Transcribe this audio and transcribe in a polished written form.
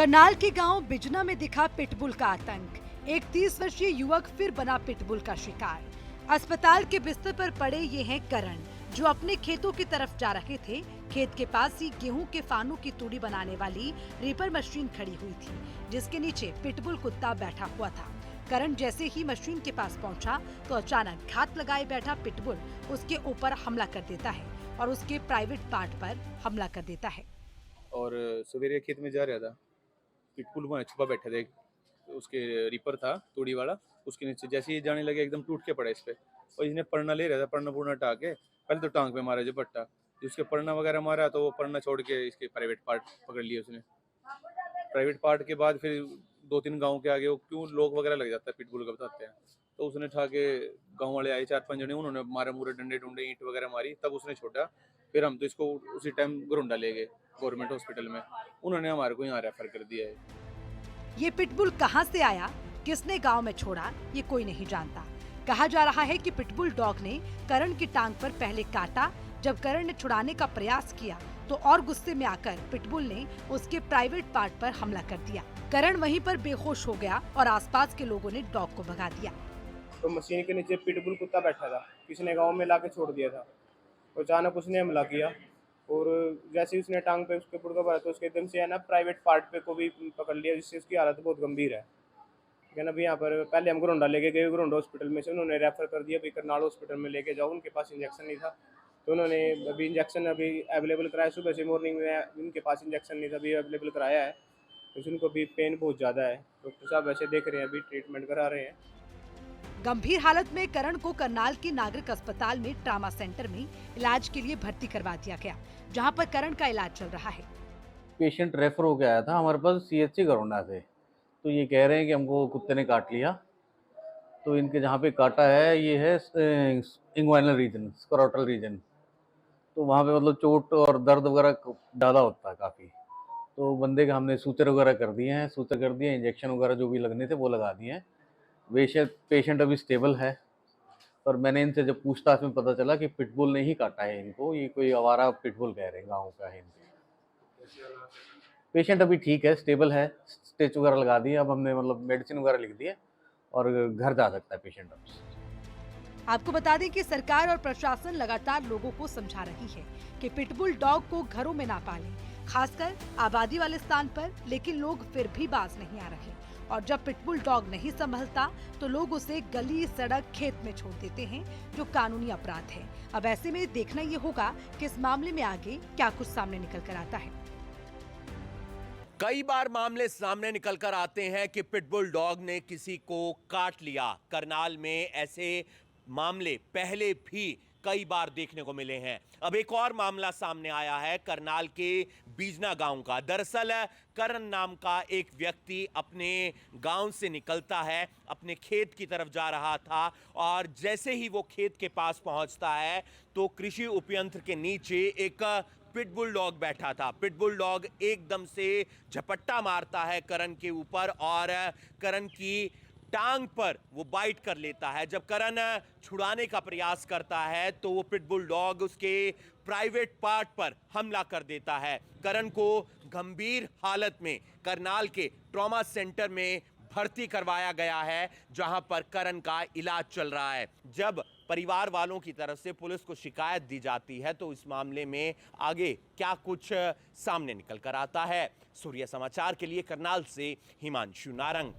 करनाल के गांव बिजना में दिखा पिटबुल का आतंक। एक 30 वर्षीय युवक फिर बना पिटबुल का शिकार। अस्पताल के बिस्तर पर पड़े ये हैं करण, जो अपने खेतों की तरफ जा रहे थे। खेत के पास ही गेहूं के फानों की तूड़ी बनाने वाली रीपर मशीन खड़ी हुई थी, जिसके नीचे पिटबुल कुत्ता बैठा हुआ था। करण जैसे ही मशीन के पास पहुंचा तो अचानक घात लगाए बैठा पिटबुल उसके ऊपर हमला कर देता है और उसके प्राइवेट पार्ट पर हमला कर देता है। और सवेरे खेत में जा रहा था, पिटबुल वहाँ छुपा बैठे थे। उसके रीपर था तूड़ी वाला, उसके नीचे जैसे ही जाने लगे एकदम टूट के पड़ा इस पे। और इसने पड़ना ले रहा था, पड़ना पुड़ना हटा के पहले तो टांग पे मारा जो पट्टा, उसके पड़ना वगैरह मारा तो वो पड़ना छोड़ के इसके प्राइवेट पार्ट पकड़ लिए उसने। प्राइवेट पार्ट के बाद फिर 2-3 गांव के आगे वो क्यों लोग वगैरह लग जाता है पिटबुल का बताते हैं, तो उसने उठा के गाँव वाले आए 4-5 जने, उन्होंने मारे मुरे डंडे डुंडे ईंट वगैरह मारी, तब उसने छोड़ा। फिर हम तो इसको उसी टाइम घरोंडा ले गए गवर्नमेंट हॉस्पिटल में, उन्होंने हमारे को यहाँ रेफर कर दिया है। ये पिटबुल कहां से आया, किसने गांव में छोड़ा, ये कोई नहीं जानता। कहा जा रहा है कि पिटबुल डॉग ने करण की टांग पर पहले काटा। जब करण ने छुड़ाने का प्रयास किया तो और गुस्से में आकर पिटबुल ने उसके प्राइवेट पार्ट पर हमला कर दिया। करण वहीं पर बेहोश हो गया और आसपास के लोगों ने डॉग को भगा दिया। तो मशीन के नीचे पिटबुल कुत्ता बैठा था, किसी ने गांव में लाके छोड़ दिया था। तो अचानक उसने हमला किया और जैसे ही उसने टांग पे उसके पुड़का भरा तो उसके एकदम से है ना प्राइवेट पार्ट पे को भी पकड़ लिया, जिससे उसकी हालत बहुत गंभीर है। लेकिन अभी यहाँ पर पहले हम घरोंडा लेके गए, घरोंडा हॉस्पिटल में से उन्होंने रेफर कर दिया, अभी करनाल हॉस्पिटल में लेके जाओ, उनके पास इंजेक्शन नहीं था। तो उन्होंने अभी इंजेक्शन अभी अवेलेबल कराया, सुबह से मॉर्निंग में उनके पास इंजेक्शन नहीं था, अभी अवेलेबल कराया है। तो उनको भी पेन बहुत ज़्यादा है, डॉक्टर साहब ऐसे देख रहे हैं, अभी ट्रीटमेंट करा रहे हैं। गंभीर हालत में करण को करनाल के नागरिक अस्पताल में ट्रामा सेंटर में इलाज के लिए भर्ती करवा दिया गया, जहां पर करण का इलाज चल रहा है। पेशेंट रेफर होकर आया था हमारे पास सीएचसी घरोंडा से। तो ये कह रहे हैं कि हमको कुत्ते ने काट लिया। तो इनके जहाँ पे काटा है ये है इंग्वाइनल रीजन, स्क्रोटल रीजन। तो वहाँ पे मतलब चोट और दर्द वगैरह ज़्यादा होता है काफ़ी। तो बंदे का हमने सूचर वगैरह कर दिए हैं, सूचर कर दिए, इंजेक्शन वगैरह जो भी लगने थे वो लगा दिए हैं। बेशक पेशेंट अभी स्टेबल है। पर मैंने इनसे जब पूछताछ में पता चला कि पिटबुल ने ही काटा है इनको, ये कोई आवारा पिटबुल कह रहे हैं, गाँव का है इनके। पेशेंट अभी ठीक है, स्टेबल है, स्टिच वगैरह लगा दिए, अब हमने मतलब मेडिसिन वगैरह लिख दी है और घर जा सकता है पेशेंट अब। आपको बता दें कि सरकार और प्रशासन लगातार लोगों को समझा रही है कि पिटबुल डॉग को घरों में ना पालें, खासकर आबादी वाले स्थान पर। लेकिन लोग फिर भी बाज नहीं आ रहे और जब पिटबुल डॉग नहीं संभलता तो लोग उसे गली, सड़क, खेत में छोड़ देते हैं, जो कानूनी अपराध है। अब ऐसे में देखना ये होगा कि इस मामले में आगे क्या कुछ सामने निकल कर आता है। कई बार मामले सामने निकल कर आते हैं कि पिटबुल डॉग ने किसी को काट लिया। करनाल में ऐसे मामले पहले भी कई बार देखने को मिले हैं। अब एक और मामला सामने आया है करनाल के बीजना गांव का। दरअसल करण नाम का एक व्यक्ति अपने गांव से निकलता है, अपने खेत की तरफ जा रहा था और जैसे ही वो खेत के पास पहुंचता है तो कृषि उपयंत्र के नीचे एक पिटबुल डॉग बैठा था। पिटबुल डॉग एकदम से झपट्टा मारता है करण के ऊपर और करण की टांग पर वो बाइट कर लेता है। जब करण छुड़ाने का प्रयास करता है तो वो पिटबुल डॉग उसके प्राइवेट पार्ट पर हमला कर देता है। करण को गंभीर हालत में करनाल के ट्रॉमा सेंटर में भर्ती करवाया गया है, जहां पर करण का इलाज चल रहा है। जब परिवार वालों की तरफ से पुलिस को शिकायत दी जाती है तो इस मामले में आगे क्या कुछ सामने निकल कर आता है। सूर्य समाचार के लिए करनाल से हिमांशु नारंग।